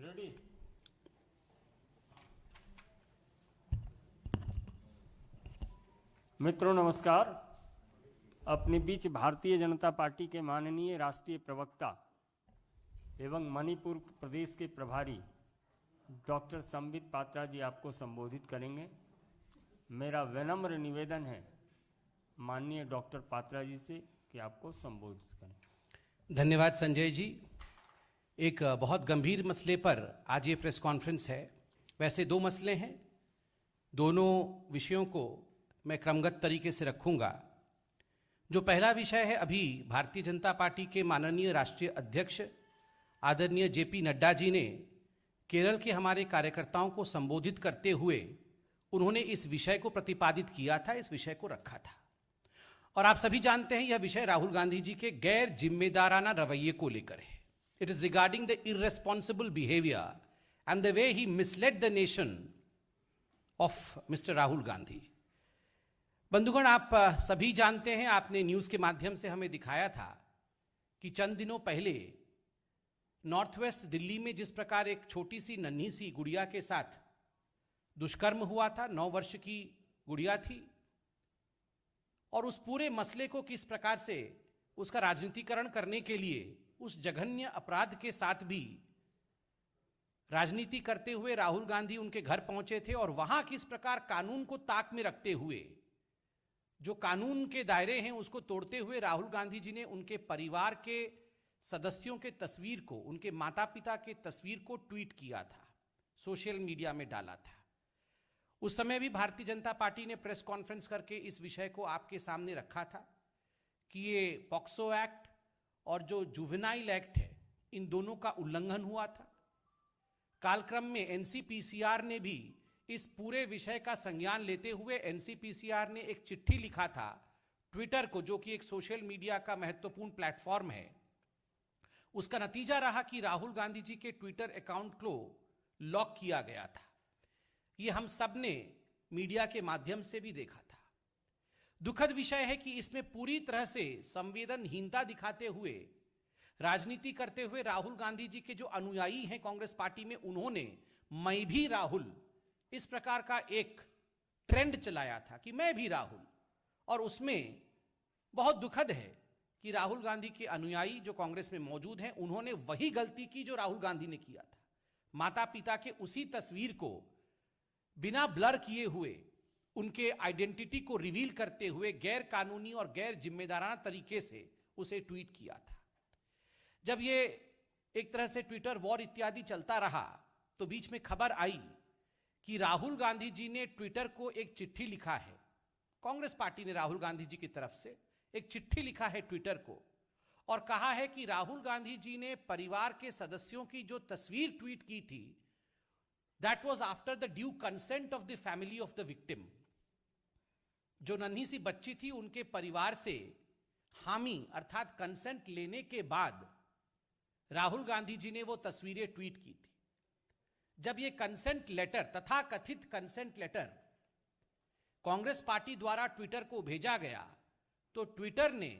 Ready. मित्रों नमस्कार। अपने बीच भारतीय जनता पार्टी के माननीय राष्ट्रीय प्रवक्ता एवं मणिपुर प्रदेश के प्रभारी डॉक्टर संबित पात्रा जी आपको संबोधित करेंगे। मेरा विनम्र निवेदन है माननीय डॉक्टर पात्रा जी से कि आपको संबोधित करें। धन्यवाद संजय जी। एक बहुत गंभीर मसले पर आज ये प्रेस कॉन्फ्रेंस है। वैसे दो मसले हैं, दोनों विषयों को मैं क्रमगत तरीके से रखूंगा। जो पहला विषय है, अभी भारतीय जनता पार्टी के माननीय राष्ट्रीय अध्यक्ष आदरणीय जेपी नड्डा जी ने केरल के हमारे कार्यकर्ताओं को संबोधित करते हुए उन्होंने इस विषय को प्रतिपादित किया था, इस विषय को रखा था। और आप सभी जानते हैं यह विषय राहुल गांधी जी के गैर जिम्मेदाराना रवैये को लेकर है। It is regarding the irresponsible behaviour and the way he misled the nation of mister Rahul Gandhi. बंधुगण, आप सभी जानते हैं, आपने न्यूज के माध्यम से हमें दिखाया था कि चंद दिनों पहले नॉर्थ वेस्ट दिल्ली में जिस प्रकार एक छोटी सी नन्ही सी गुड़िया के साथ दुष्कर्म हुआ था, 9 वर्ष की गुड़िया थी, और उस पूरे मसले को किस प्रकार से उसका राजनीतिकरण करने के लिए उस जघन्य अपराध के साथ भी राजनीति करते हुए राहुल गांधी उनके घर पहुंचे थे, और वहां किस प्रकार कानून को ताक में रखते हुए, जो कानून के दायरे हैं उसको तोड़ते हुए राहुल गांधी जी ने उनके परिवार के सदस्यों के तस्वीर को, उनके माता पिता के तस्वीर को ट्वीट किया था, सोशल मीडिया में डाला था। उस समय भी भारतीय जनता पार्टी ने प्रेस कॉन्फ्रेंस करके इस विषय को आपके सामने रखा था कि ये पॉक्सो एक्ट और जो जुवेनाइल एक्ट है, इन दोनों का उल्लंघन हुआ था। कालक्रम में एनसीपीसीआर ने भी इस पूरे विषय का संज्ञान लेते हुए एनसीपीसीआर ने एक चिट्ठी लिखा था ट्विटर को, जो कि एक सोशल मीडिया का महत्वपूर्ण प्लेटफॉर्म है। उसका नतीजा रहा कि राहुल गांधी जी के ट्विटर अकाउंट को लॉक किया गया था। यह हम सब ने मीडिया के माध्यम से भी देखा था। दुखद विषय है कि इसमें पूरी तरह से संवेदनहीनता दिखाते हुए, राजनीति करते हुए राहुल गांधी जी के जो अनुयायी हैं कांग्रेस पार्टी में, उन्होंने मैं भी राहुल इस प्रकार का एक ट्रेंड चलाया था कि मैं भी राहुल। और उसमें बहुत दुखद है कि राहुल गांधी के अनुयायी जो कांग्रेस में मौजूद हैं, उन्होंने वही गलती की जो राहुल गांधी ने किया था। माता पिता के उसी तस्वीर को बिना ब्लर किए हुए, उनके आइडेंटिटी को रिवील करते हुए गैर कानूनी और गैर जिम्मेदाराना तरीके से उसे ट्वीट किया था। जब ये एक तरह से ट्विटर वॉर इत्यादि चलता रहा, तो बीच में खबर आई कि राहुल गांधी जी ने ट्विटर को एक चिट्ठी लिखा है। कांग्रेस पार्टी ने राहुल गांधी जी की तरफ से एक चिट्ठी लिखा है ट्विटर को, और कहा है कि राहुल गांधी जी ने परिवार के सदस्यों की जो तस्वीर ट्वीट की थी, that was after the due consent of the family of the victim. जो नन्ही सी बच्ची थी, उनके परिवार से हामी अर्थात कंसेंट लेने के बाद राहुल गांधी जी ने वो तस्वीरें ट्वीट की थी। जब ये कंसेंट लेटर, तथा कथित कंसेंट लेटर, कांग्रेस पार्टी द्वारा ट्विटर को भेजा गया, तो ट्विटर ने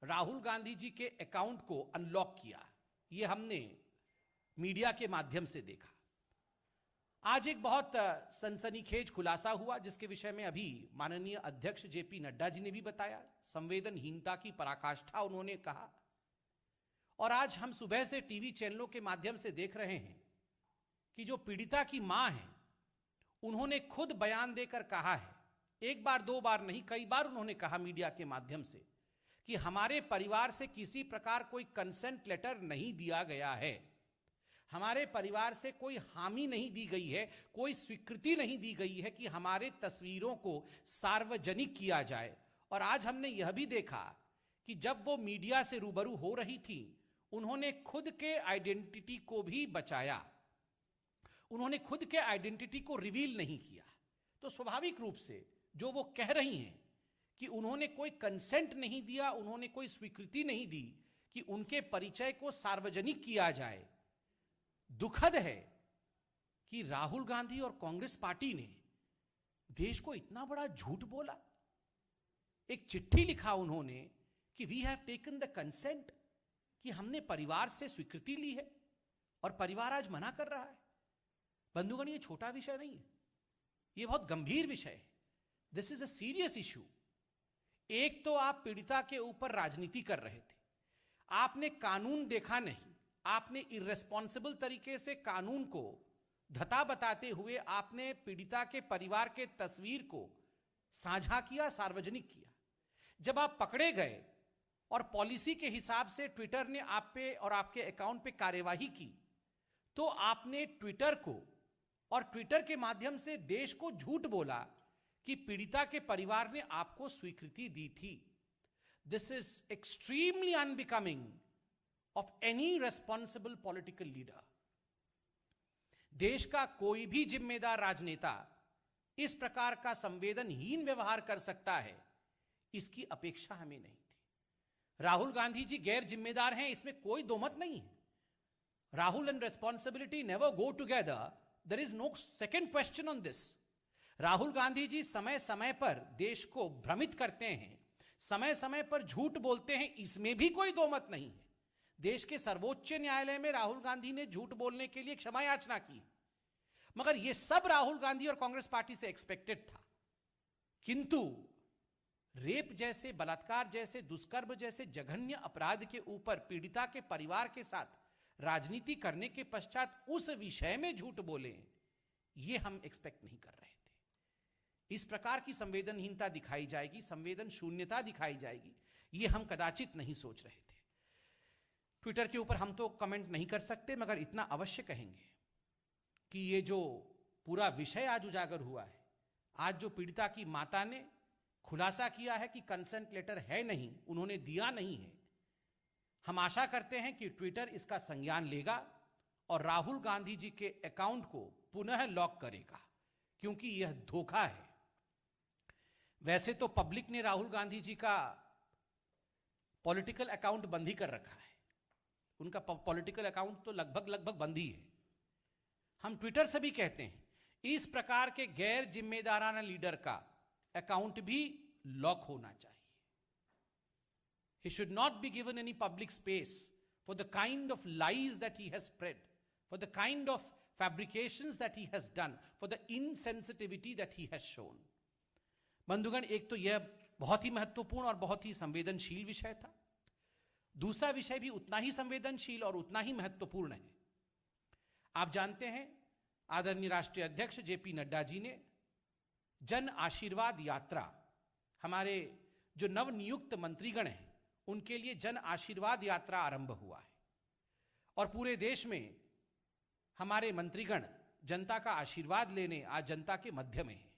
राहुल गांधी जी के अकाउंट को अनलॉक किया। ये हमने मीडिया के माध्यम से देखा। आज एक बहुत सनसनीखेज खुलासा हुआ, जिसके विषय में अभी माननीय अध्यक्ष जेपी नड्डा जी ने भी बताया। संवेदनहीनता की पराकाष्ठा उन्होंने कहा। और आज हम सुबह से टीवी चैनलों के माध्यम से देख रहे हैं कि जो पीड़िता की मां है, उन्होंने खुद बयान देकर कहा है, एक बार दो बार नहीं, कई बार उन्होंने कहा मीडिया के माध्यम से कि हमारे परिवार से किसी प्रकार कोई कंसेंट लेटर नहीं दिया गया है, हमारे परिवार से कोई हामी नहीं दी गई है, कोई स्वीकृति नहीं दी गई है कि हमारे तस्वीरों को सार्वजनिक किया जाए। और आज हमने यह भी देखा कि जब वो मीडिया से रूबरू हो रही थी, उन्होंने खुद के आइडेंटिटी को भी बचाया, उन्होंने खुद के आइडेंटिटी को रिवील नहीं किया। तो स्वाभाविक रूप से जो वो कह रही हैं कि उन्होंने कोई कंसेंट नहीं दिया, उन्होंने कोई स्वीकृति नहीं दी कि उनके परिचय को सार्वजनिक किया जाए, दुखद है कि राहुल गांधी और कांग्रेस पार्टी ने देश को इतना बड़ा झूठ बोला। एक चिट्ठी लिखा उन्होंने कि we have taken the consent, कि हमने परिवार से स्वीकृति ली है, और परिवार आज मना कर रहा है। बंधुगण, ये छोटा विषय नहीं है, ये बहुत गंभीर विषय है। This is a serious issue. एक तो आप पीड़िता के ऊपर राजनीति कर रहे थे, आपने कानून देखा नहीं, आपने इर्रेस्पॉन्सिबल तरीके से कानून को धता बताते हुए आपने पीड़िता के परिवार के तस्वीर को साझा किया, सार्वजनिक किया। जब आप पकड़े गए और पॉलिसी के हिसाब से ट्विटर ने आप पे और आपके अकाउंट पे कार्यवाही की, तो आपने ट्विटर को और ट्विटर के माध्यम से देश को झूठ बोला कि पीड़िता के परिवार ने आपको स्वीकृति दी थी। This is extremely unbecoming of any responsible political leader. देश का कोई भी जिम्मेदार राजनेता इस प्रकार का संवेदनहीन व्यवहार कर सकता है, इसकी अपेक्षा हमें नहीं थी। राहुल गांधी जी गैर जिम्मेदार हैं, इसमें कोई दो मत नहीं है। Rahul and responsibility never go together, there is no second question on this. Rahul Gandhi ji समय समय पर देश को भ्रमित करते हैं, समय समय पर झूठ बोलते हैं, इसमें भी कोई दो मत नहीं है। देश के सर्वोच्च न्यायालय में राहुल गांधी ने झूठ बोलने के लिए क्षमा याचना की, मगर यह सब राहुल गांधी और कांग्रेस पार्टी से एक्सपेक्टेड था। किंतु रेप जैसे, बलात्कार जैसे, दुष्कर्म जैसे जघन्य अपराध के ऊपर पीड़िता के परिवार के साथ राजनीति करने के पश्चात उस विषय में झूठ बोले, यह हम एक्सपेक्ट नहीं कर रहे थे। इस प्रकार की संवेदनहीनता दिखाई जाएगी, संवेदन शून्यता दिखाई जाएगी, यह हम कदाचित नहीं सोच रहे थे। ट्विटर के ऊपर हम तो कमेंट नहीं कर सकते, मगर इतना अवश्य कहेंगे कि ये जो पूरा विषय आज उजागर हुआ है, आज जो पीड़िता की माता ने खुलासा किया है कि कंसेंट लेटर है नहीं, उन्होंने दिया नहीं है, हम आशा करते हैं कि ट्विटर इसका संज्ञान लेगा और राहुल गांधी जी के अकाउंट को पुनः लॉक करेगा, क्योंकि यह धोखा है। वैसे तो पब्लिक ने राहुल गांधी जी का पॉलिटिकल अकाउंट बंद ही कर रखा है, उनका पॉलिटिकल अकाउंट तो लगभग बंद ही है। हम ट्विटर से भी कहते हैं, इस प्रकार के गैर जिम्मेदाराना लीडर का अकाउंट भी लॉक होना चाहिए। He should not be given any public space for the kind of lies that he has spread, for the kind of fabrications that he has done, for the insensitivity that he has shown. बंधुगण, एक तो यह बहुत ही महत्वपूर्ण और बहुत ही संवेदनशील विषय था। दूसरा विषय भी उतना ही संवेदनशील और उतना ही महत्वपूर्ण है। आप जानते हैं, आदरणीय राष्ट्रीय अध्यक्ष जेपी नड्डा जी ने जन आशीर्वाद यात्रा, हमारे जो नवनियुक्त मंत्रीगण हैं उनके लिए जन आशीर्वाद यात्रा आरंभ हुआ है और पूरे देश में हमारे मंत्रीगण जनता का आशीर्वाद लेने आज जनता के मध्य में हैं।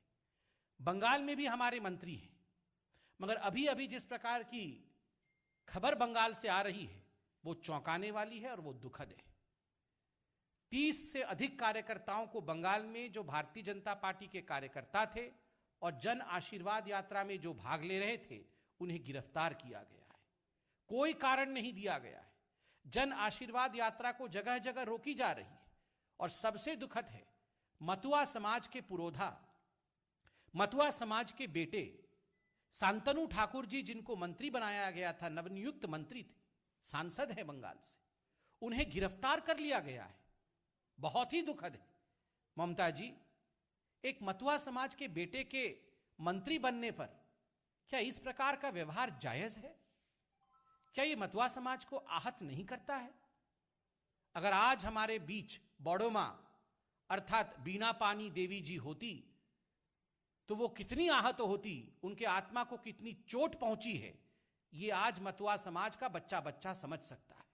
बंगाल में भी हमारे मंत्री हैं, मगर अभी अभी जिस प्रकार की खबर बंगाल से आ रही है वो चौंकाने वाली है और वो दुखद है। 30 से अधिक कार्यकर्ताओं को बंगाल में, जो भारतीय जनता पार्टी के कार्यकर्ता थे और जन आशीर्वाद यात्रा में जो भाग ले रहे थे, उन्हें गिरफ्तार किया गया है। कोई कारण नहीं दिया गया है। जन आशीर्वाद यात्रा को जगह जगह रोकी जा रही है और सबसे दुखद है, मतुआ समाज के पुरोधा, मतुआ समाज के बेटे शांतनु ठाकुर जी, जिनको मंत्री बनाया गया था, नवनियुक्त मंत्री थे, सांसद हैं बंगाल से, उन्हें गिरफ्तार कर लिया गया है। बहुत ही दुखद है। ममता जी, एक मतुआ समाज के बेटे के मंत्री बनने पर क्या इस प्रकार का व्यवहार जायज है? क्या यह मतुआ समाज को आहत नहीं करता है? अगर आज हमारे बीच बड़ोमा अर्थात बीना पानी देवी जी होती तो वो कितनी आहत होती, उनके आत्मा को कितनी चोट पहुंची है, ये आज मतुआ समाज का बच्चा बच्चा समझ सकता है।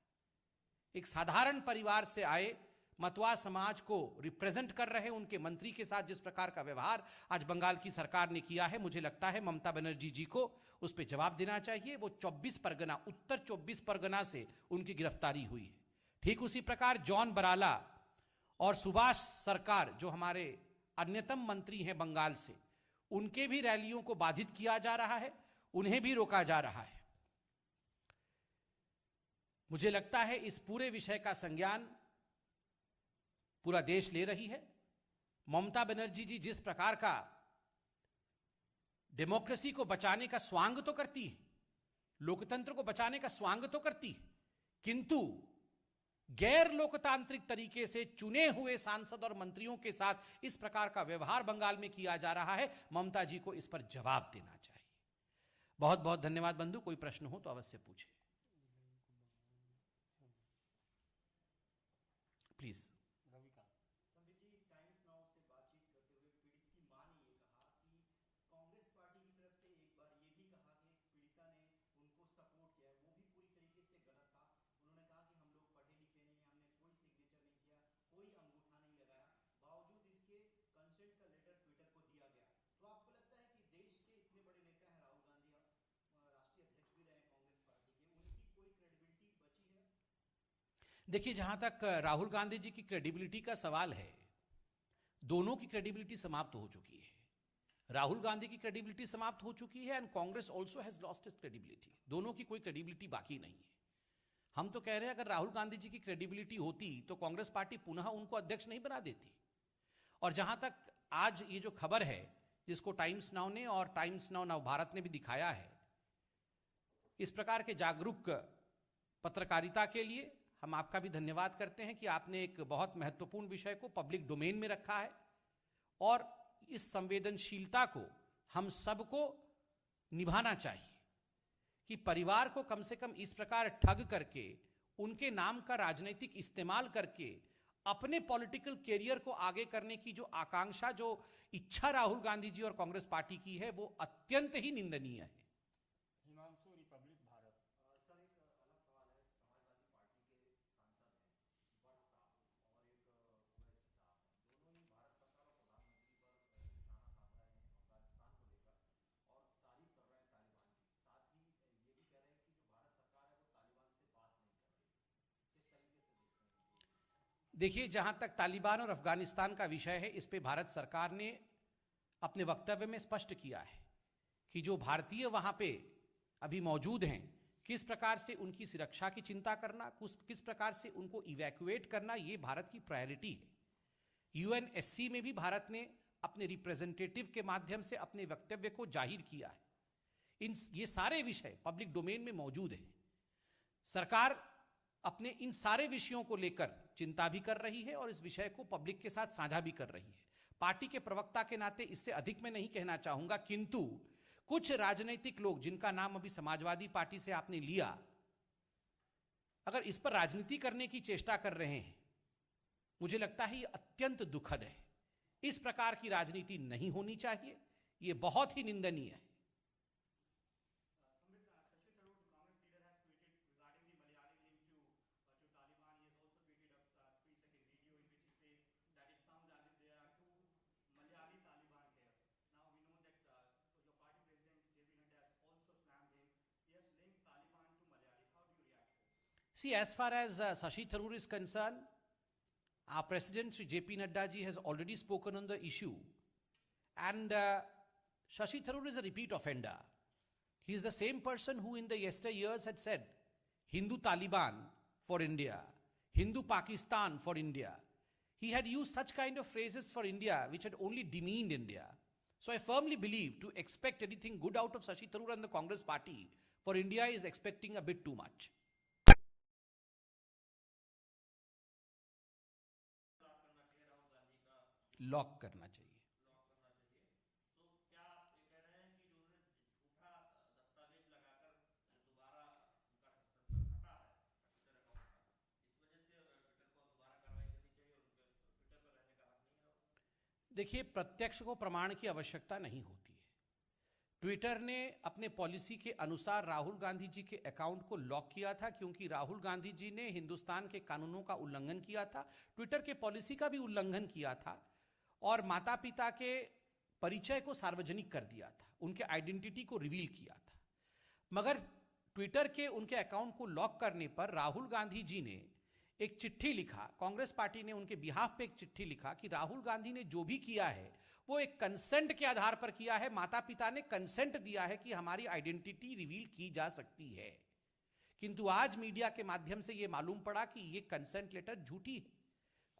एक साधारण परिवार से आए मतुआ समाज को रिप्रेजेंट कर रहे उनके मंत्री के साथ जिस प्रकार का व्यवहार आज बंगाल की सरकार ने किया है, मुझे लगता है ममता बनर्जी जी को उस पर जवाब देना चाहिए। वो 24 परगना, उत्तर 24 परगना से उनकी गिरफ्तारी हुई है। ठीक उसी प्रकार जॉन बराला और सुभाष सरकार, जो हमारे अन्यतम मंत्री हैं बंगाल से, उनके भी रैलियों को बाधित किया जा रहा है, उन्हें भी रोका जा रहा है। मुझे लगता है इस पूरे विषय का संज्ञान पूरा देश ले रही है। ममता बनर्जी जी जिस प्रकार का डेमोक्रेसी को बचाने का स्वांग तो करती है, लोकतंत्र को बचाने का स्वांग तो करती है, किंतु गैर लोकतांत्रिक तरीके से चुने हुए सांसद और मंत्रियों के साथ इस प्रकार का व्यवहार बंगाल में किया जा रहा है। ममता जी को इस पर जवाब देना चाहिए। बहुत बहुत धन्यवाद बंधु। कोई प्रश्न हो तो अवश्य पूछे प्लीज। देखिए, जहां तक राहुल गांधी जी की क्रेडिबिलिटी का सवाल है, दोनों की क्रेडिबिलिटी समाप्त हो चुकी है। राहुल गांधी की क्रेडिबिलिटी समाप्त हो चुकी है and Congress also has lost its credibility. दोनों की कोई क्रेडिबिलिटी बाकी नहीं है। हम तो कह रहे हैं अगर राहुल गांधी जी की क्रेडिबिलिटी होती तो कांग्रेस पार्टी पुनः उनको अध्यक्ष नहीं बना देती। और जहां तक आज ये जो खबर है जिसको टाइम्स नाउ ने और टाइम्स नाउ नव भारत ने भी दिखाया है, इस प्रकार के जागरूक पत्रकारिता के लिए हम आपका भी धन्यवाद करते हैं कि आपने एक बहुत महत्वपूर्ण विषय को पब्लिक डोमेन में रखा है और इस संवेदनशीलता को हम सबको निभाना चाहिए कि परिवार को कम से कम इस प्रकार ठग करके, उनके नाम का राजनीतिक इस्तेमाल करके अपने पॉलिटिकल कैरियर को आगे करने की जो आकांक्षा, जो इच्छा राहुल गांधी जी और कांग्रेस पार्टी की है, वो अत्यंत ही निंदनीय है। हिमांशु, रिपब्लिक भारत। देखिए, जहां तक तालिबान और अफगानिस्तान का विषय है, इस पे भारत सरकार ने अपने वक्तव्य में स्पष्ट किया है कि जो भारतीय वहां पे अभी मौजूद हैं, किस प्रकार से उनकी सुरक्षा की चिंता करना, किस प्रकार से उनको इवैक्यूएट करना, ये भारत की प्रायोरिटी है। यूएनएससी में भी भारत ने अपने रिप्रेजेंटेटिव के माध्यम से अपने वक्तव्य को जाहिर किया है। ये सारे विषय पब्लिक डोमेन में मौजूद हैं। सरकार अपने इन सारे विषयों को लेकर चिंता भी कर रही है और इस विषय को पब्लिक के साथ साझा भी कर रही है। पार्टी के प्रवक्ता के नाते इससे अधिक मैं नहीं कहना चाहूंगा, किंतु कुछ राजनीतिक लोग जिनका नाम अभी समाजवादी पार्टी से आपने लिया, अगर इस पर राजनीति करने की चेष्टा कर रहे हैं, मुझे लगता है ये अत्यंत दुखद है। इस प्रकार की राजनीति नहीं होनी चाहिए, ये बहुत ही निंदनीय है। See, as far as Shashi Tharoor is concerned, our President Sri J.P. Nadda ji has already spoken on the issue, and Shashi Tharoor is a repeat offender. He is the same person who in the yesteryears had said Hindu Taliban for India, Hindu Pakistan for India. He had used such kind of phrases for India which had only demeaned India. So I firmly believe to expect anything good out of Shashi Tharoor and the Congress party for India is expecting a bit too much. Lock करना चाहिए। तो क्या आप ये कह रहे हैं कि जो उन्होंने झूठा दस्तावेज लगाकर दोबारा उनका सस्पेंशन हटा है ट्विटर अकाउंट का, इस वजह से ट्विटर को दोबारा कार्रवाई करनी चाहिए और उनके ट्विटर पर रहने का हक नहीं है? देखिए, प्रत्यक्ष को प्रमाण की आवश्यकता नहीं होती है। ट्विटर ने अपने पॉलिसी के अनुसार राहुल गांधी जी के अकाउंट को लॉक किया था क्योंकि राहुल गांधी जी ने हिंदुस्तान के कानूनों का उल्लंघन किया था, ट्विटर के पॉलिसी का भी उल्लंघन किया था और माता पिता के परिचय को सार्वजनिक कर दिया था, उनके आइडेंटिटी को रिवील किया था। मगर ट्विटर के उनके अकाउंट को लॉक करने पर राहुल गांधी जी ने एक चिट्ठी लिखा, कांग्रेस पार्टी ने उनके बिहाफ पे एक चिट्ठी लिखा कि राहुल गांधी ने जो भी किया है वो एक कंसेंट के आधार पर किया है, माता पिता ने कंसेंट दिया है कि हमारी आइडेंटिटी रिवील की जा सकती है। किंतु आज मीडिया के माध्यम से यह मालूम पड़ा कि यह कंसेंट लेटर झूठी है,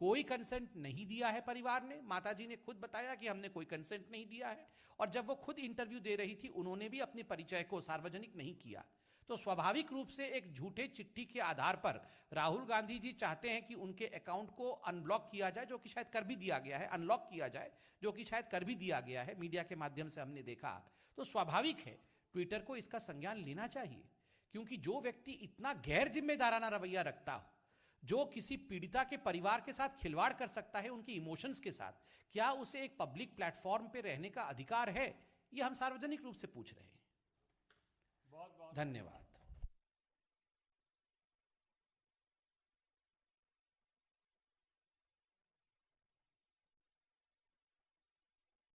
कोई कंसेंट नहीं दिया है परिवार ने। माताजी ने खुद बताया कि हमने कोई कंसेंट नहीं दिया है और जब वो खुद इंटरव्यू दे रही थी उन्होंने भी अपने परिचय को सार्वजनिक नहीं किया। तो स्वाभाविक रूप से एक झूठे चिट्ठी के आधार पर राहुल गांधी जी चाहते हैं कि उनके अकाउंट को अनब्लॉक किया जाए, जो कि शायद कर भी दिया गया है, अनलॉक किया जाए, जो कि शायद कर भी दिया गया है, मीडिया के माध्यम से हमने देखा। तो स्वाभाविक है ट्विटर को इसका संज्ञान लेना चाहिए, क्योंकि जो व्यक्ति इतना गैर जिम्मेदाराना रवैया रखता हो, जो किसी पीड़िता के परिवार के साथ खिलवाड़ कर सकता है, उनके इमोशंस के साथ, क्या उसे एक पब्लिक प्लेटफॉर्म पे रहने का अधिकार है? यह हम सार्वजनिक रूप से पूछ रहे हैं। बहुत बहुत धन्यवाद।